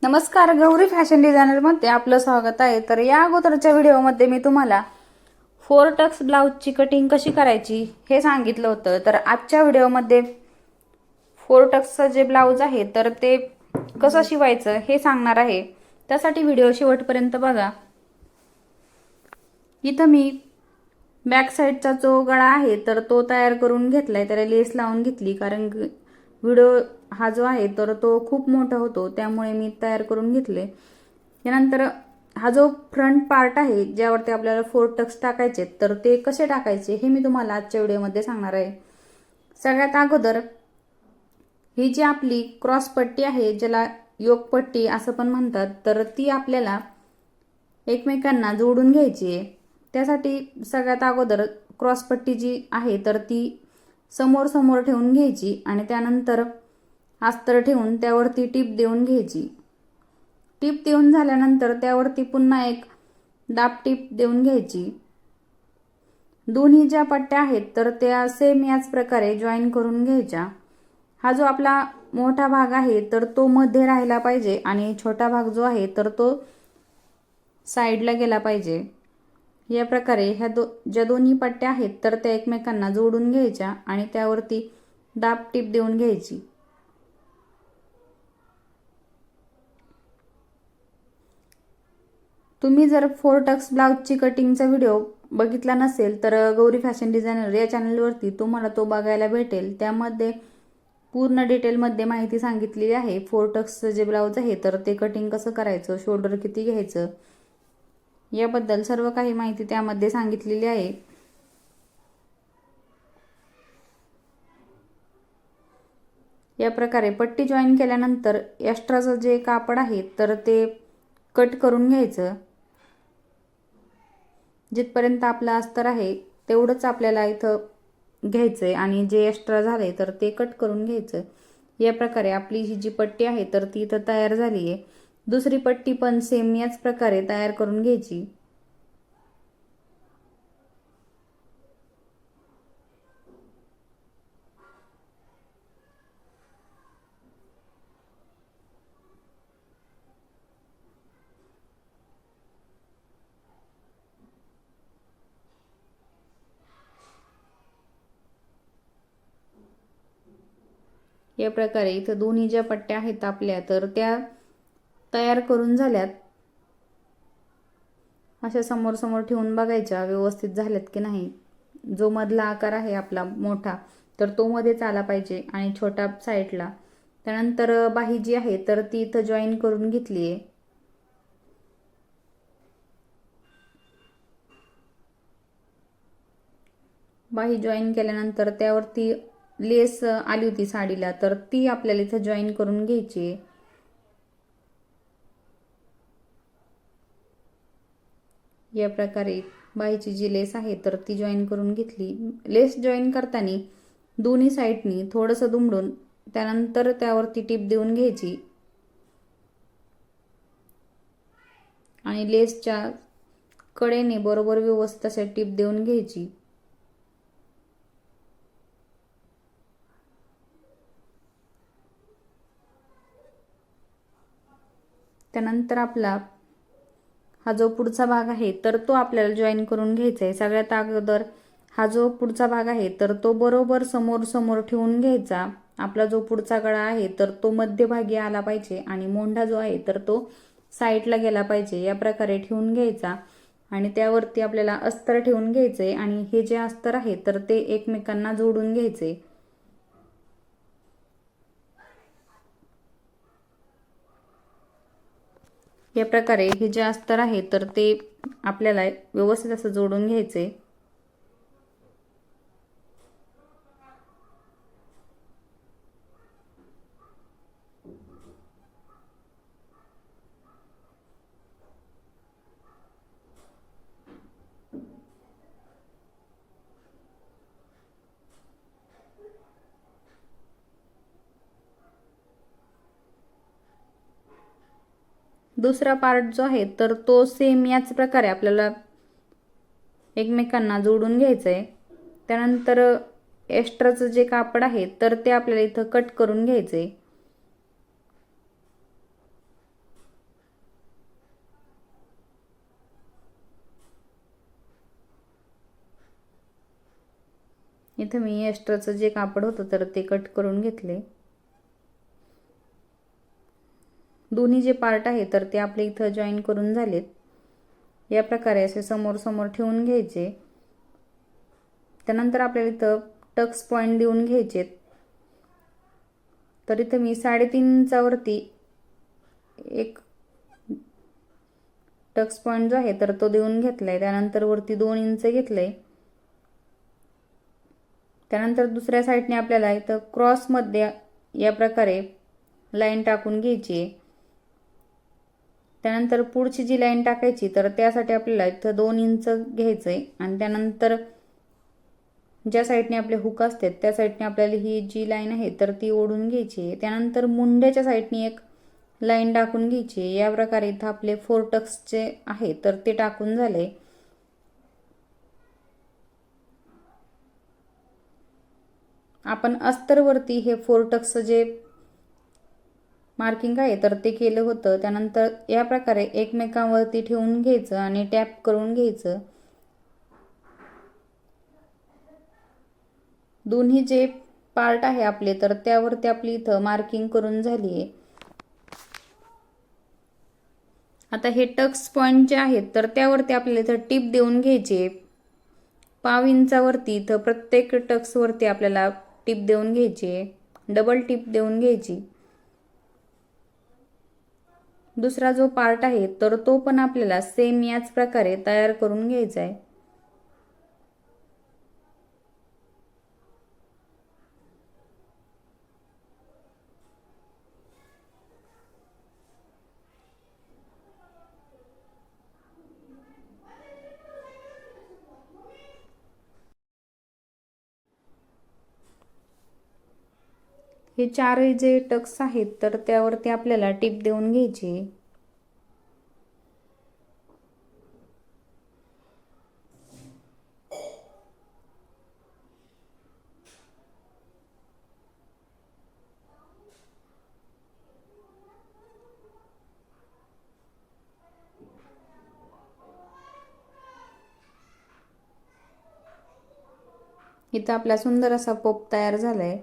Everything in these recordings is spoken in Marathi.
नमस्कार, गौरी फॅशन डिझायनरमध्ये आपलं स्वागत आहे. तर या अगोदरच्या व्हिडिओमध्ये मी तुम्हाला 4 टक्स ब्लाउजची कटिंग कशी करायची हे सांगितलं होतं. तर आजच्या व्हिडिओमध्ये 4 टक्सचं जे ब्लाउज आहे तर ते कसं शिवायचं हे सांगणार आहे. त्यासाठी व्हिडिओ शेवटपर्यंत बघा. इथं मी बॅक साईडचा जो गळा आहे तर तो तयार करून घेतलाय. त्याला लेस लावून घेतली, कारण व्हिडिओ हा जो आहे तर तो खूप मोठा होतो, त्यामुळे मी तयार करून घेतले. यानंतर हा जो फ्रंट पार्ट आहे ज्यावरती आपल्याला 4 टक्स टाकायचे तर ते कसे टाकायचे हे मी तुम्हाला आजच्या व्हिडिओमध्ये सांगणार आहे. सगळ्यात अगोदर ही जी आपली क्रॉस पट्टी आहे, ज्याला योक पट्टी असं पण म्हणतात, तर ती आपल्याला एकमेकांना जोडून घ्यायची आहे. त्यासाठी सगळ्यात अगोदर क्रॉस पट्टी जी आहे तर ती समोर समोर ठेवून घ्यायची आणि त्यानंतर अस्तर ठेवून त्यावरती टीप देऊन घ्यायची. टीप देऊन झाल्यानंतर त्यावरती पुन्हा एक दाब टीप देऊन घ्यायची. दोन्ही ज्या पट्ट्या आहेत तर त्या सेम याच प्रकारे जॉईन करून घ्यायच्या. हा जो आपला मोठा भाग आहे तर तो मध्ये राहिला पाहिजे आणि छोटा भाग जो आहे तर तो साईडला गेला पाहिजे. या प्रकारे ह्या ज्या दोन्ही पट्ट्या आहेत तर त्या एकमेकांना जोडून घ्यायच्या आणि त्यावरती दाब टीप देऊन घ्यायची. तुम्ही जर 4 टक्स ब्लाउजची कटिंगचा व्हिडिओ बघितला नसेल तर गौरी फॅशन डिझायनर या चॅनलवरती तुम्हाला तो बघायला भेटेल. त्यामध्ये पूर्ण डिटेलमध्ये माहिती सांगितलेली आहे. 4 टक्सचं जे ब्लाउज आहे तर ते कटिंग कसं करायचं, शोल्डर किती घ्यायचं, याबद्दल सर्व काही माहिती त्यामध्ये सांगितलेली आहे. या प्रकारे पट्टी जॉईन केल्यानंतर एक्स्ट्राचं जे कापड आहे तर ते कट करून घ्यायचं. जिथपर्यंत आपलं अस्तर आहे तेवढंच आपल्याला इथं घ्यायचंय आणि जे एक्स्ट्रा झाले तर ते कट करून घ्यायचं. या प्रकारे आपली ही जी पट्टी आहे तर ती इथं तयार झाली आहे. दुसरी पट्टी पण सेम याच प्रकारे तयार करून घ्यायची. या प्रकारे इथं दोन्ही ज्या पट्ट्या आहेत आपल्या तर त्या तयार करून झाल्यात. अशा समोर समोर ठेवून बघायच्या व्यवस्थित झाल्यात की नाही. जो मधला आकार आहे आपला मोठा तर तो मध्येच आला पाहिजे आणि छोटा साईडला. त्यानंतर बाही जी आहे तर ती इथं जॉईन करून घेतली आहे. बाही जॉईन केल्यानंतर त्यावरती लेस आली होती साडीला तर ती आपल्याला इथं जॉईन करून घ्यायची आहे. या प्रकारे बाहीची जी लेस आहे तर ती जॉईन करून घेतली. लेस जॉईन करताना दोन्ही साईडनी थोडंसं दुमडून त्यानंतर त्यावरती टीप देऊन घ्यायची आणि लेसच्या कडेने बरोबर व्यवस्थित असे टीप देऊन घ्यायची. त्यानंतर आपला हा जो पुढचा भाग आहे तर तो आपल्याला जॉईन करून घ्यायचा आहे. सगळ्यात अगोदर हा जो पुढचा भाग आहे तर तो बरोबर समोर समोर ठेवून घ्यायचा. आपला जो पुढचा गळा आहे तर तो मध्यभागी आला पाहिजे आणि मोंढा जो आहे तर तो साईडला गेला पाहिजे. या प्रकारे ठेवून घ्यायचा आणि त्यावरती आपल्याला अस्तर ठेवून घ्यायचे आणि हे जे अस्तर आहे तर ते एकमेकांना जोडून घ्यायचे. या प्रकारे हे जे अस्तर आहे तर ते आपल्याला व्यवस्थित असं जोडून घ्यायचे. दुसरा पार्ट जो आहे तर तो सेम याच प्रकारे आपल्याला एकमेकांना जोडून घ्यायचं आहे. त्यानंतर एक्स्ट्राचं जे कापड आहे तर ते आपल्याला इथं कट करून घ्यायचं आहे. इथं मी एक्स्ट्राचं जे कापड होतं तर ते कट करून घेतले. दोन्ही जे पार्ट आहे तर ते आपले इथं जॉईन करून झालेत. या प्रकारे असे समोर समोर ठेवून घ्यायचे. त्यानंतर आपल्याला इथं टक्स पॉइंट देऊन घ्यायचे. तर इथं मी 3.5 इंचावरती एक टक्स पॉइंट जो आहे तर तो देऊन घेतलाय. त्यानंतर वरती 2 इंच घेतलंय. त्यानंतर दुसऱ्या साईडने आपल्याला इथं क्रॉसमध्ये या प्रकारे लाईन टाकून घ्यायची. त्यानंतर पुढची जी लाईन टाकायची तर त्यासाठी आपल्याला इथं 2 इंच घ्यायचंय आणि त्यानंतर ज्या साईडने आपले हुक असतात त्या साईडने आपल्याला ही जी लाईन आहे तर ती ओढून घ्यायची. त्यानंतर मुंड्याच्या साईडने एक लाईन टाकून घ्यायची. या प्रकारे इथं आपले 4 टक्सचे आहे तर ते टाकून झाले. आपण अस्तरवरती हे 4 टक्स जे मार्किंग आहे तर ते केलं होतं. त्यानंतर या प्रकारे एकमेकांवरती ठेवून घ्यायचं आणि टॅप करून घ्यायचं. दोन्ही जे पार्ट आहे आपले तर त्यावरती आपली इथं मार्किंग करून झाली आहे. आता हे टक्स पॉइंट जे आहेत तर त्यावरती आपल्याला इथं टिप देऊन घ्यायचे. 1/2 इंचावरती इथं प्रत्येक टक्सवरती आपल्याला टिप देऊन घ्यायची. डबल टिप देऊन घ्यायची. दुसरा जो पार्ट आहे तर तो पण आपल्याला सेम याच प्रकारे तयार करून घ्यायचा आहे. हे 4 जे टक्स आहेत तर त्यावरती आपल्याला टिप देऊन घ्यायची. इथं आपला सुंदर असा पोप तयार झालाय.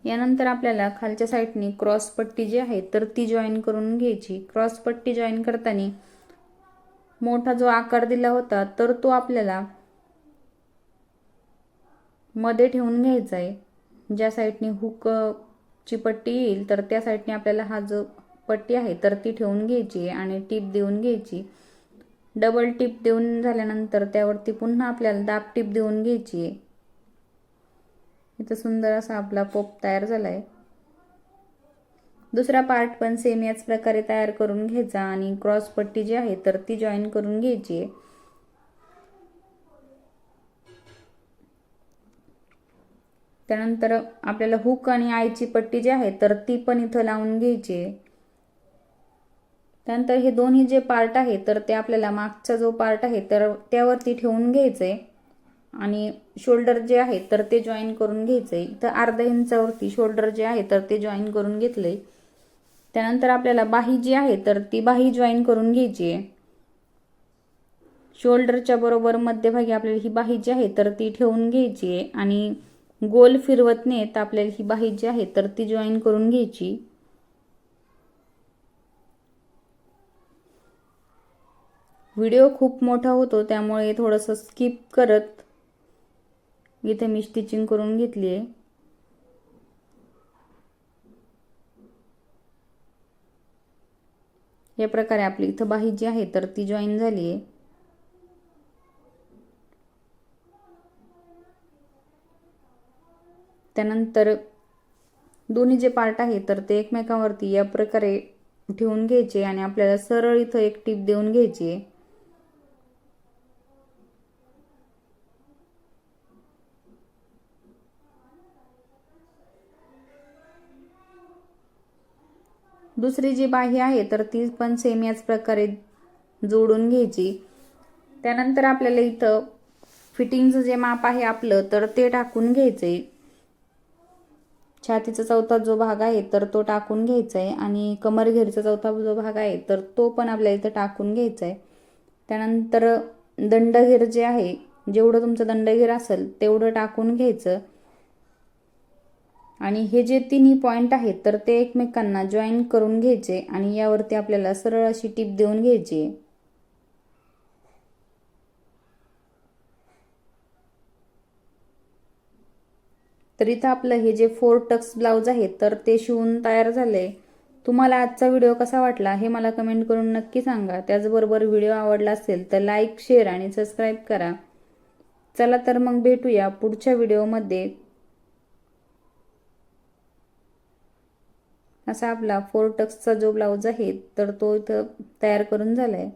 यानंतर आपल्याला खालच्या साईडनी क्रॉस पट्टी जी आहे तर ती जॉईन करून घ्यायची. क्रॉस पट्टी जॉईन करताना मोठा जो आकार दिला होता तर तो आपल्याला मध्ये ठेवून घ्यायचा आहे. ज्या साईडनी हुक ची पट्टी येईल तर त्या साईडने आपल्याला हा जो पट्टी आहे तर ती ठेवून घ्यायची आणि टिप देऊन घ्यायची. डबल टिप देऊन झाल्यानंतर त्यावरती पुन्हा आपल्याला दाब टिप देऊन घ्यायची. इथं सुंदर असा आपला पोप तयार झालाय. दुसरा पार्ट पण सेम याच प्रकारे तयार करून घ्यायचा आणि क्रॉस पट्टी जी आहे तर ती जॉईन करून घ्यायची. त्यानंतर आपल्याला हुक आणि आयची पट्टी जी आहे तर ती पण इथं लावून घ्यायची. त्यानंतर हे दोन्ही जे पार्ट आहे तर ते आपल्याला मागचा जो पार्ट आहे तर त्यावरती ठेवून घ्यायचंय आणि शोल्डर जे आहे तर ते जॉईन करून घ्यायचंय. इथं अर्धा इंचावरती शोल्डर जे आहे तर ते जॉईन करून घेतलंय. त्यानंतर आपल्याला बाही जी आहे तर ती बाही जॉईन करून घ्यायची आहे. शोल्डरच्या बरोबर मध्यभागी आपल्याला ही बाही जी आहे तर ती ठेवून घ्यायची आहे आणि गोल फिरवत नेत आपल्याला ही बाही जी आहे तर ती जॉईन करून घ्यायची. व्हिडिओ खूप मोठा होतो त्यामुळे थोडंसं स्किप करत इथे मी स्टिचिंग करून घेतली आहे. या प्रकारे आपली इथं बाही जी आहे तर ती जॉईन झाली आहे. त्यानंतर दोन्ही जे पार्ट आहे तर ते एकमेकांवरती या प्रकारे ठेवून घ्यायचे आणि आपल्याला सरळ इथं एक टिप देऊन घ्यायची आहे. दुसरी जी बाही आहे तर ती पण सेम याच प्रकारे जोडून घ्यायची. त्यानंतर आपल्याला इथं फिटिंगचं जे माप आहे आपलं तर ते टाकून घ्यायचंय. छातीचा चौथा जो भाग आहे तर तो टाकून घ्यायचा आहे आणि कमरघेरचा चौथा जो भाग आहे तर तो पण आपल्याला इथं टाकून घ्यायचा आहे. त्यानंतर दंडघेर जे आहे, जेवढं तुमचं दंडघेर असेल तेवढं टाकून घ्यायचं आणि हे जे तिन्ही पॉईंट आहेत तर ते एकमेकांना जॉईन करून घ्यायचे आणि यावरती आपल्याला सरळ अशी टीप देऊन घ्यायची. तर इथं आपलं हे जे 4 टक्स ब्लाऊज आहे तर ते शिवून तयार झाले. तुम्हाला आजचा व्हिडिओ कसा वाटला हे मला कमेंट करून नक्की सांगा. त्याचबरोबर व्हिडिओ आवडला असेल तर लाईक, शेअर आणि सबस्क्राईब करा. चला तर मग भेटूया पुढच्या व्हिडिओमध्ये. असा आपला 4 टक्सचा जो ब्लाऊज आहे तर तो इथं तयार करून झालाय.